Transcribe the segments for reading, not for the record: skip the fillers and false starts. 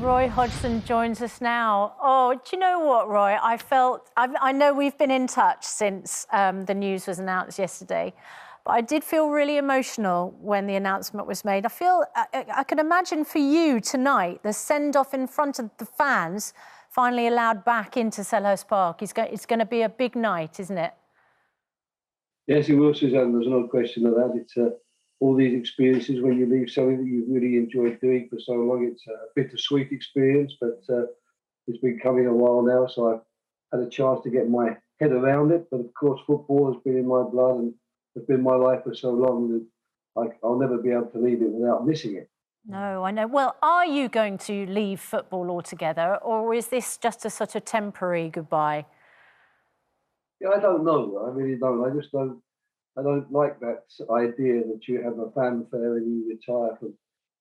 Roy Hodgson joins us now. Oh, do you know what, Roy? I know we've been in touch since the news was announced yesterday, but I did feel really emotional when the announcement was made. I can imagine for you tonight, the send-off in front of the fans, finally allowed back into Selhurst Park. It's going to be a big night, isn't it? Yes, it will, Suzanne. There's no question of that. It's all these experiences when you leave something that you've really enjoyed doing for so long. It's a bittersweet experience, but it's been coming a while now, so I've had a chance to get my head around it. But of course, football has been in my blood and has been my life for so long that I'll never be able to leave it without missing it. No, I know. Well, are you going to leave football altogether, or is this just a sort of temporary goodbye? Yeah, I don't know. I really don't. I don't like that idea that you have a fanfare and you retire from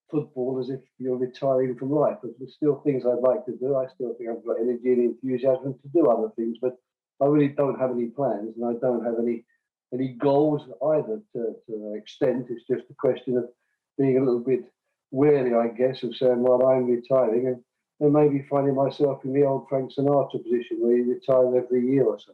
football as if you're retiring from life. But there's still things I'd like to do. I still think I've got energy and enthusiasm to do other things, but I really don't have any plans, and I don't have any goals either to an extent. It's just a question of being a little bit wary, I guess, of saying, well, I'm retiring, and maybe finding myself in the old Frank Sinatra position where you retire every year or so.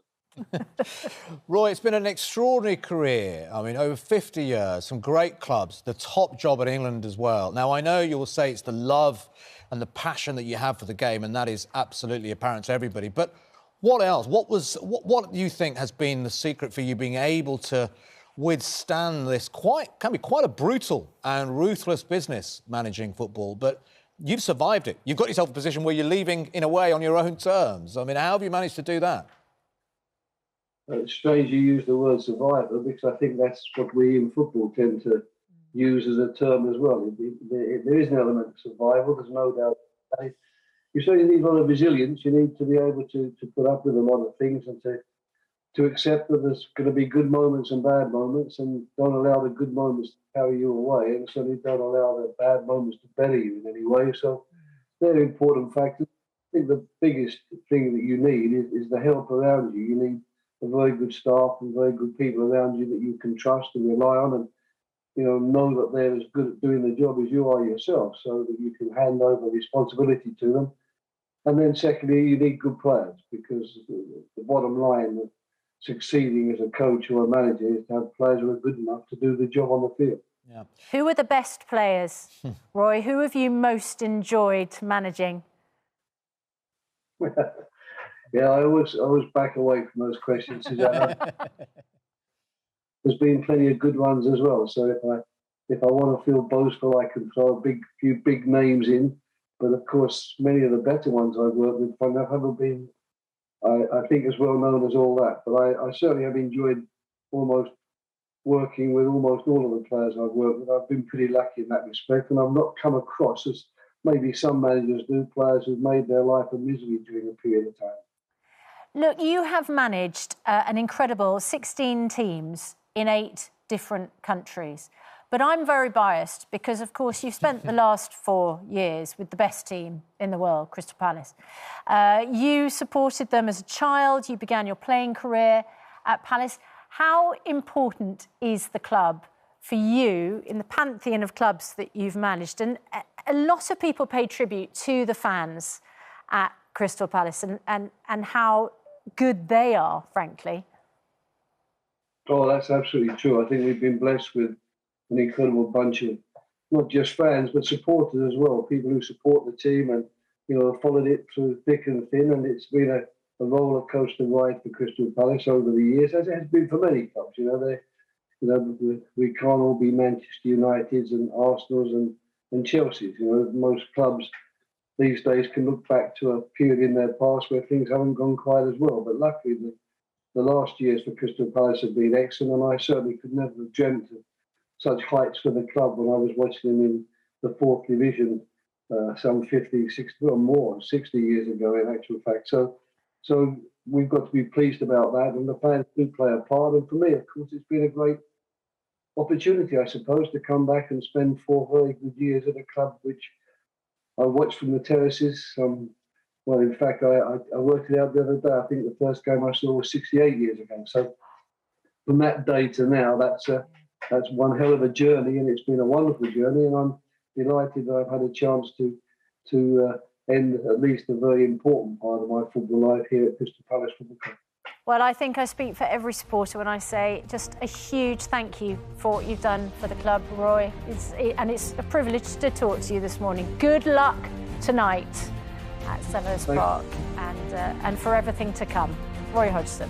Roy, it's been an extraordinary career. I mean, over 50 years, some great clubs, the top job in England as well. Now, I know you'll say it's the love and the passion that you have for the game, and that is absolutely apparent to everybody. But what else? What do you think has been the secret for you being able to withstand this can be quite a brutal and ruthless business, managing football, but you've survived it. You've got yourself a position where you're leaving, in a way, on your own terms. I mean, how have you managed to do that? It's strange you use the word survivor, because I think that's what we in football tend to use as a term as well. There is an element of survival, there's no doubt about it. You certainly need a lot of resilience. You need to be able to put up with a lot of things and to accept that there's going to be good moments and bad moments, and don't allow the good moments to carry you away, and certainly don't allow the bad moments to better you in any way. So they're important factors. I think the biggest thing that you need is the help around you. You need a very good staff and very good people around you that you can trust and rely on, and know that they're as good at doing the job as you are yourself, so that you can hand over responsibility to them. And then secondly, you need good players, because the bottom line of succeeding as a coach or a manager is to have players who are good enough to do the job on the field. Yeah. Who are the best players, Roy? Who have you most enjoyed managing? Yeah, I always back away from those questions, Suzanne. There's been plenty of good ones as well. So if I want to feel boastful, I can throw a few big names in. But of course, many of the better ones I've worked with haven't been, I think, as well known as all that. But I certainly have enjoyed working with almost all of the players I've worked with. I've been pretty lucky in that respect, and I've not come across, as maybe some managers do, players who've made their life a misery during a period of time. Look, you have managed an incredible 16 teams in 8 different countries. But I'm very biased because, of course, you've spent the last 4 years with the best team in the world, Crystal Palace. You supported them as a child. You began your playing career at Palace. How important is the club for you in the pantheon of clubs that you've managed? And a lot of people pay tribute to the fans at Crystal Palace and how good they are, frankly. Oh, that's absolutely true. I think we've been blessed with an incredible bunch of not just fans, but supporters as well. People who support the team and, followed it through thick and thin. And it's been a roller coaster ride for Crystal Palace over the years, as it has been for many clubs. We can't all be Manchester Uniteds and Arsenals and Chelsea's. Most clubs these days can look back to a period in their past where things haven't gone quite as well. But luckily, the last years for Crystal Palace have been excellent, and I certainly could never have dreamt of such heights for the club when I was watching them in the 4th division some 50, 60 or more, 60 years ago in actual fact. So we've got to be pleased about that, and the fans do play a part. And for me, of course, it's been a great opportunity, I suppose, to come back and spend 4 very good years at a club which I watched from the terraces. Well, in fact, I worked it out the other day. I think the first game I saw was 68 years ago. So from that day to now, that's one hell of a journey, and it's been a wonderful journey. And I'm delighted that I've had a chance to end at least a very important part of my football life here at Crystal Palace Football Club. Well, I think I speak for every supporter when I say just a huge thank you for what you've done for the club, Roy. It's a privilege to talk to you this morning. Good luck tonight at Selhurst Park and for everything to come. Roy Hodgson.